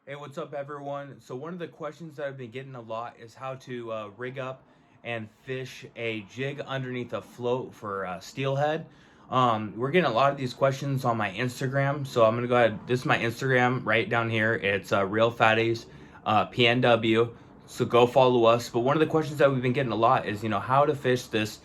Hey, what's up, everyone? So one of the questions that I've been getting a lot is how to rig up and fish a jig underneath a float for steelhead. We're getting a lot of these questions on my Instagram, so I'm gonna go ahead. This is my Instagram right down here. It's Reelphatties PNW. So go follow us. But one of the questions that we've been getting a lot is, how to fish this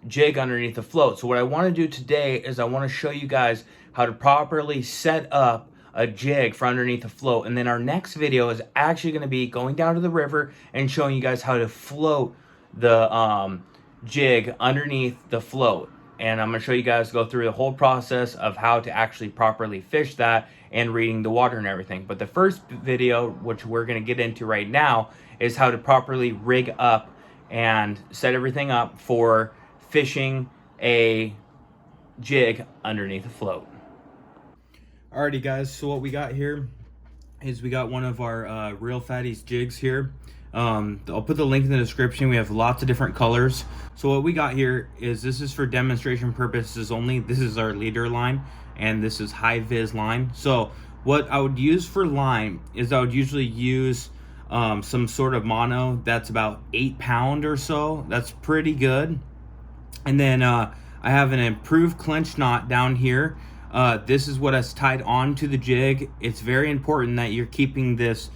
jig underneath the float. So what I want to do today is I want to show you guys how to properly set up a jig for underneath the float. And then our next video is actually going to be going down to the river and showing you guys how to float the jig underneath the float. And I'm going to show you guys go through the whole process of how to actually properly fish that and reading the water and everything. But the first video, which we're going to get into right now, is how to properly rig up and set everything up for fishing a jig underneath a float. Alrighty guys, so what we got here is we got one of our Reelphatties jigs here. I'll put the link in the description. We have lots of different colors. So what we got here is, this is for demonstration purposes only. This is our leader line, and this is high vis line. So what I would use for line is I would usually use some sort of mono that's about 8 pound or so. That's pretty good. And then I have an improved clench knot down here. This is what is tied onto the jig. It's very important that you're keeping this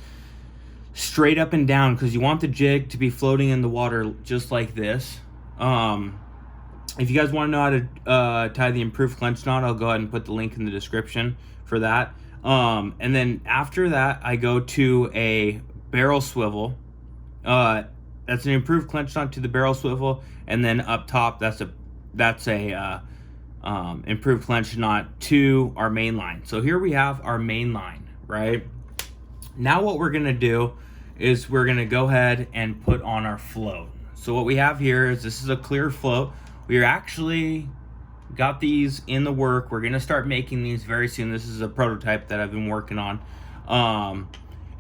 straight up and down, because you want the jig to be floating in the water just like this. If you guys want to know how to tie the improved clench knot, I'll go ahead and put the link in the description for that. And then after that, I go to a barrel swivel. That's an improved clench knot to the barrel swivel, and then up top, that's a improved clench knot to our main line. So here we have our main line, right? Now what we're gonna do is we're gonna go ahead and put on our float. So what we have here is, this is a clear float. We're actually got these in the work. We're gonna start making these very soon. This is a prototype that I've been working on.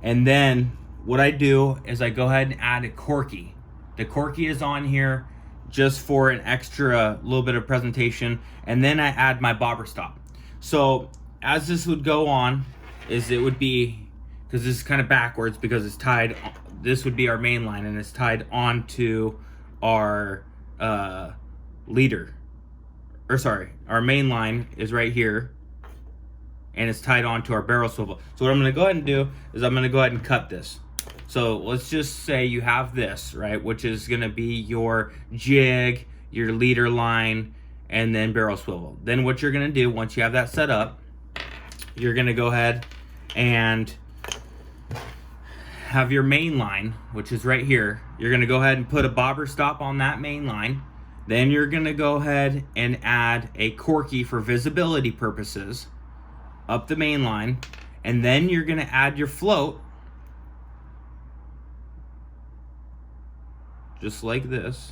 And then what I do is I go ahead and add a corky. The corky is on here just for an extra little bit of presentation, and then I add my bobber stop. So as this would go on, is it would be, because this is kind of backwards because it's tied, this would be our main line, and it's tied onto our leader, or sorry, our main line is right here, and it's tied onto our barrel swivel. So what I'm gonna go ahead and do is I'm gonna go ahead and cut this. So let's just say you have this, right, which is gonna be your jig, your leader line, and then barrel swivel. Then what you're gonna do, once you have that set up, you're gonna go ahead and have your main line, which is right here. You're gonna go ahead and put a bobber stop on that main line. Then you're gonna go ahead and add a corky for visibility purposes up the main line, and then you're gonna add your float, just like this,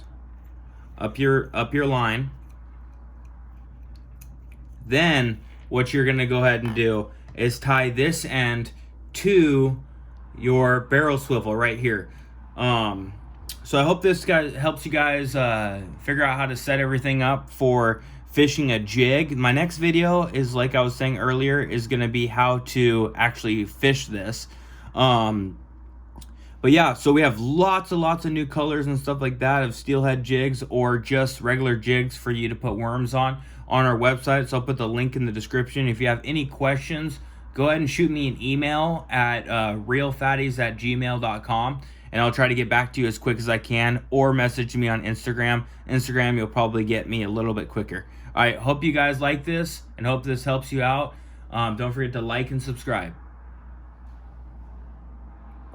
up your line. Then what you're gonna go ahead and do is tie this end to your barrel swivel right here. So I hope this guy helps you guys figure out how to set everything up for fishing a jig. My next video is, like I was saying earlier, is gonna be how to actually fish this. But yeah, so we have lots and lots of new colors and stuff like that of steelhead jigs, or just regular jigs for you to put worms on our website. So I'll put the link in the description. If you have any questions, go ahead and shoot me an email at reelphatties@gmail.com, and I'll try to get back to you as quick as I can, or message me on Instagram. Instagram, you'll probably get me a little bit quicker. All right, hope you guys like this and hope this helps you out. Don't forget to like and subscribe.